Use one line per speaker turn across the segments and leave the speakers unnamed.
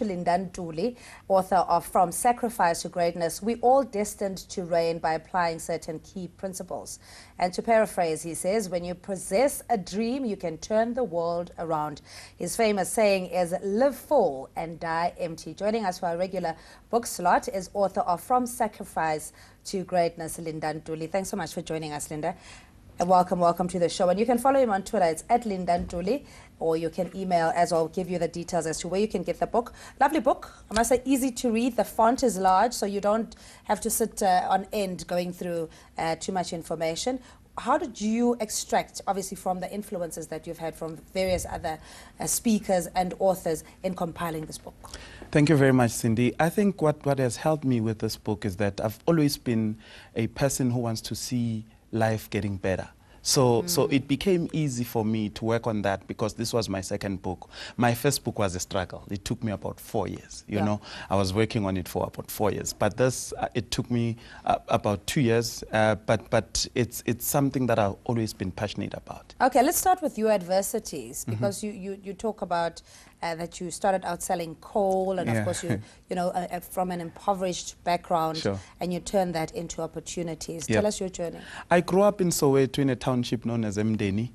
Ntuli, author of From Sacrifice to Greatness, we all destined to reign by applying certain key principles. And to paraphrase, he says, when you possess a dream, you can turn the world around. His famous saying is, live full and die empty. Joining us for our regular book slot is author of From Sacrifice to Greatness, Ntuli. Thanks so much for joining us, Linda. Welcome to the show. And you can follow him on Twitter. It's at Ntuli, or you can email, as I'll give you the details as to where you can get the book. Lovely book. I must say, easy to read. The font is large, so you don't have to sit on end going through too much information. How did you extract, obviously, from the influences that you've had from various other speakers and authors in compiling this book?
Thank you very much, Cindy. I think what has helped me with this book is that I've always been a person who wants to see life getting better. So it became easy for me to work on that because this was my second book. My first book was a struggle. It took me about 4 years. You know, I was working on it for about 4 years. But this, it took me about 2 years. But it's something that I've always been passionate about.
Okay, let's start with your adversities, because you talk about that you started out selling coal, and of course you know from an impoverished background, and you turned that into opportunities. Tell us your journey.
I grew up in Soweto in a township known as Mdeni.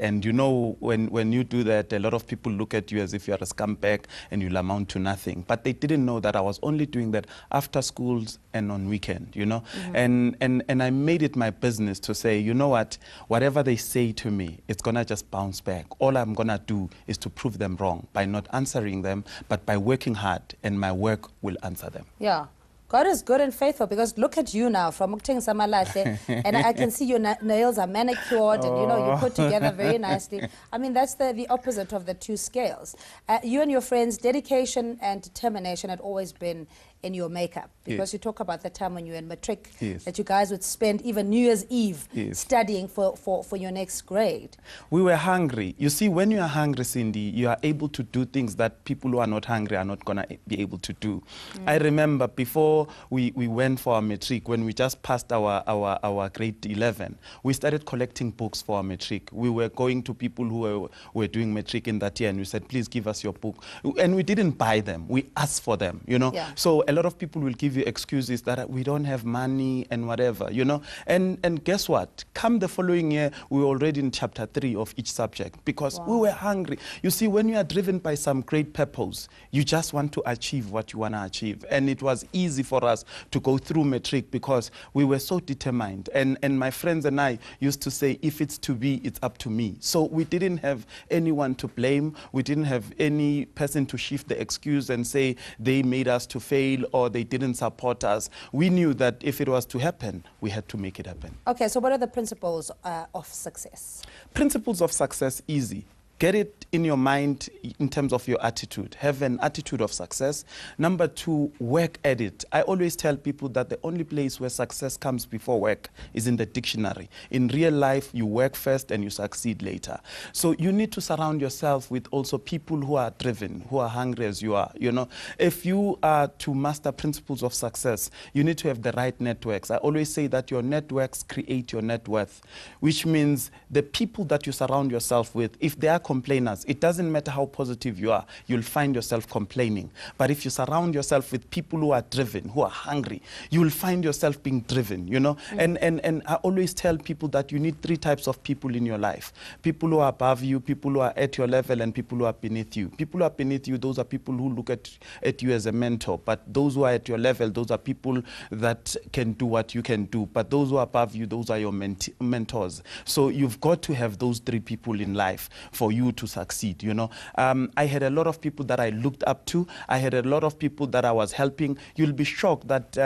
And you know, when you do that, a lot of people look at you as if you're a scumbag and you'll amount to nothing. But they didn't know that I was only doing that after schools and on weekend, you know. And I made it my business to say, you know what, whatever they say to me, it's gonna just bounce back. All I'm gonna do is to prove them wrong by not answering them, but by working hard, and my work will answer them.
Yeah. God is good and faithful, because look at you now from Mukting Samalahle, and I can see your nails are manicured, and you know, you put together very nicely. I mean, that's the opposite of the two scales. You and your friends' dedication and determination had always been in your makeup, because you talk about the time when you were in matric, that you guys would spend even New Year's Eve studying for your next grade.
We were hungry. You see, when you are hungry, Cindy, you are able to do things that people who are not hungry are not going to be able to do. I remember before we went for our matric, when we just passed our grade 11, we started collecting books for our matric. We were going to people who were doing matric in that year, and we said, please give us your book. And we didn't buy them. We asked for them, you know. So a lot of people will give you excuses that we don't have money and whatever, you know. And guess what? Come the following year, we were already in chapter 3 of each subject, because we were hungry. You see, when you are driven by some great purpose, you just want to achieve what you want to achieve. And it was easy for us to go through matric because we were so determined. And my friends and I used to say, if it's to be, it's up to me. So we didn't have anyone to blame. We didn't have any person to shift the excuse and say they made us to fail or they didn't support us. We knew that if it was to happen, we had to make it happen.
Okay, so what are the principles of success?
Principles of success, easy. Get it in your mind in terms of your attitude. Have an attitude of success. Number 2, work at it. I always tell people that the only place where success comes before work is in the dictionary. In real life, you work first and you succeed later. So you need to surround yourself with also people who are driven, who are hungry as you are. You know, if you are to master principles of success, you need to have the right networks. I always say that your networks create your net worth, which means the people that you surround yourself with, if they are complainers, it doesn't matter how positive you are, you'll find yourself complaining. But if you surround yourself with people who are driven, who are hungry, you'll find yourself being driven, you know. And I always tell people that you need 3 types of people in your life. People who are above you, people who are at your level, and people who are beneath you. People who are beneath you, those are people who look at you as a mentor. But those who are at your level, those are people that can do what you can do. But those who are above you, those are your mentors. So you've got to have those 3 people in life for you to succeed, you know. I had a lot of people that I looked up to. I had a lot of people that I was helping. You'll be shocked that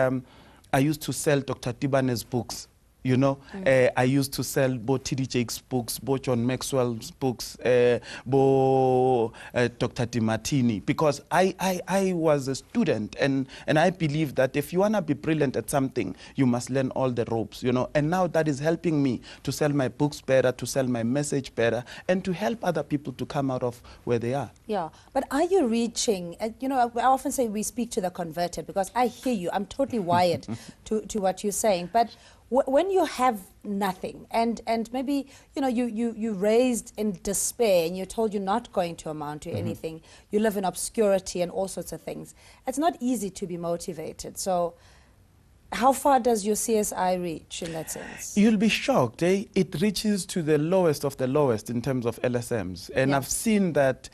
I used to sell Dr. Tibane's books. You know, I used to sell Bo T.D. Jake's books, Bo John Maxwell's books, Bo Dr. DiMartini, because I was a student, and I believe that if you want to be brilliant at something, you must learn all the ropes, you know. And now that is helping me to sell my books better, to sell my message better, and to help other people to come out of where they are.
Yeah, but are you reaching, you know, I often say we speak to the converted, because I hear you, I'm totally wired to what you're saying, but When you have nothing and maybe, you know, you raised in despair and you're told you're not going to amount to anything, you live in obscurity and all sorts of things, it's not easy to be motivated. So how far does your CSI reach in that sense?
You'll be shocked, eh? It reaches to the lowest of the lowest in terms of LSMs. And
Yeah.
I've seen that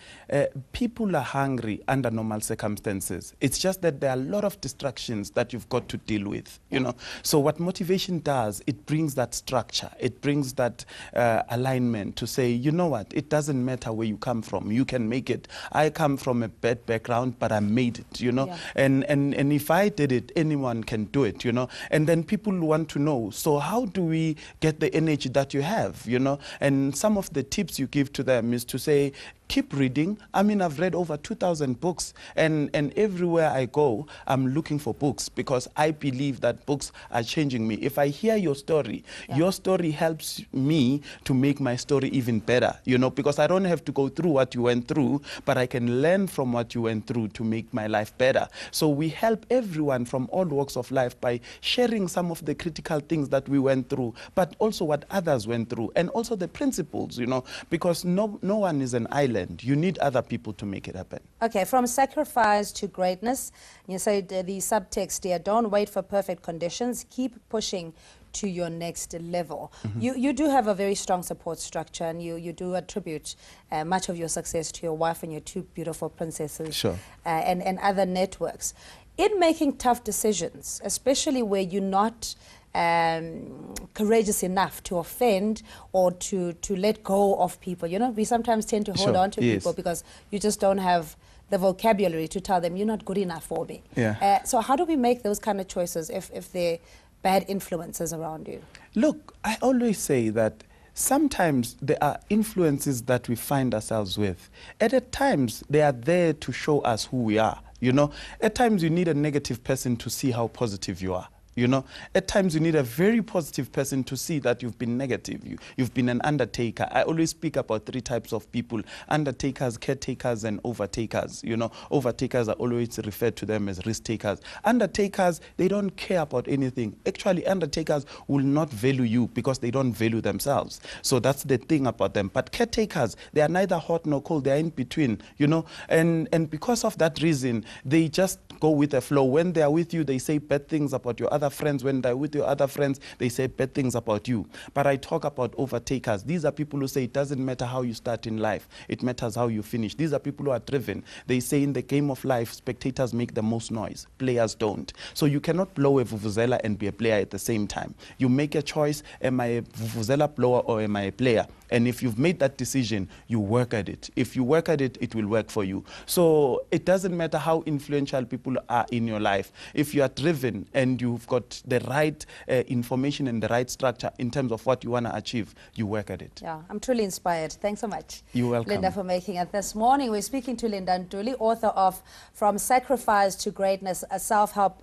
people are hungry under normal circumstances. It's just that there are a lot of distractions that you've got to deal with, you know. So what motivation does, it brings that structure. It brings that alignment to say, you know what, it doesn't matter where you come from. You can make it. I come from a bad background, but I made it, you know.
Yeah.
And if I did it, anyone can do it, you know. And then people want to know, so how do we get the energy that you have, you know? And some of the tips you give to them is to say, keep reading. I mean, I've read over 2,000 books, and everywhere I go, I'm looking for books because I believe that books are changing me. If I hear your story, your story helps me to make my story even better, you know, because I don't have to go through what you went through, but I can learn from what you went through to make my life better. So we help everyone from all walks of life by sharing some of the critical things that we went through, but also what others went through, and also the principles, you know, because no one is an island. You need other people to make it happen.
Okay, from sacrifice to greatness, you say the subtext here, don't wait for perfect conditions, keep pushing to your next level. You do have a very strong support structure, and you do attribute much of your success to your wife and your two beautiful princesses.
Sure.
And other networks. In making tough decisions, especially where you're not courageous enough to offend or to let go of people. You know, we sometimes tend to hold
Sure,
on to
yes.
people because you just don't have the vocabulary to tell them you're not good enough for me.
Yeah.
So how do we make those kind of choices if they're bad influences around you?
Look, I always say that sometimes there are influences that we find ourselves with. At times, they are there to show us who we are. You know, at times you need a negative person to see how positive you are. You know, at times you need a very positive person to see that you've been negative. You've been an undertaker. I always speak about 3 types of people: undertakers, caretakers, and overtakers. You know, overtakers are always referred to them as risk takers. Undertakers, they don't care about anything. Actually, undertakers will not value you because they don't value themselves. So that's the thing about them. But caretakers, they are neither hot nor cold. They are in between, you know, and because of that reason, they just go with the flow. When they are with you, they say bad things about your other friends. When they're with your other friends, they say bad things about you. But I talk about overtakers. These are people who say it doesn't matter how you start in life, it matters how you finish. These are people who are driven. They say in the game of life, spectators make the most noise, players don't. So you cannot blow a vuvuzela and be a player at the same time. You make a choice: am I a vuvuzela blower or am I a player? And if you've made that decision, you work at it. If you work at it, it will work for you. So it doesn't matter how influential people are in your life. If you are driven and you've got the right information and the right structure in terms of what you want to achieve, you work at it.
Yeah, I'm truly inspired. Thanks so much,
You're welcome.
Linda, for making it. This morning, we're speaking to Linda Ntuli, author of From Sacrifice to Greatness, a self-help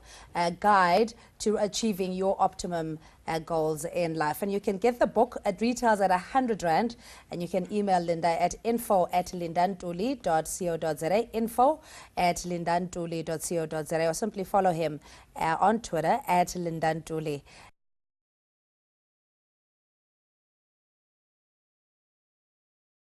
guide to achieving your optimum goals in life. And you can get the book. It retails at R100, and you can email Linda at info@lindantuli.co.za, info@lindantuli.co.za, or simply follow him on Twitter @lindantuli.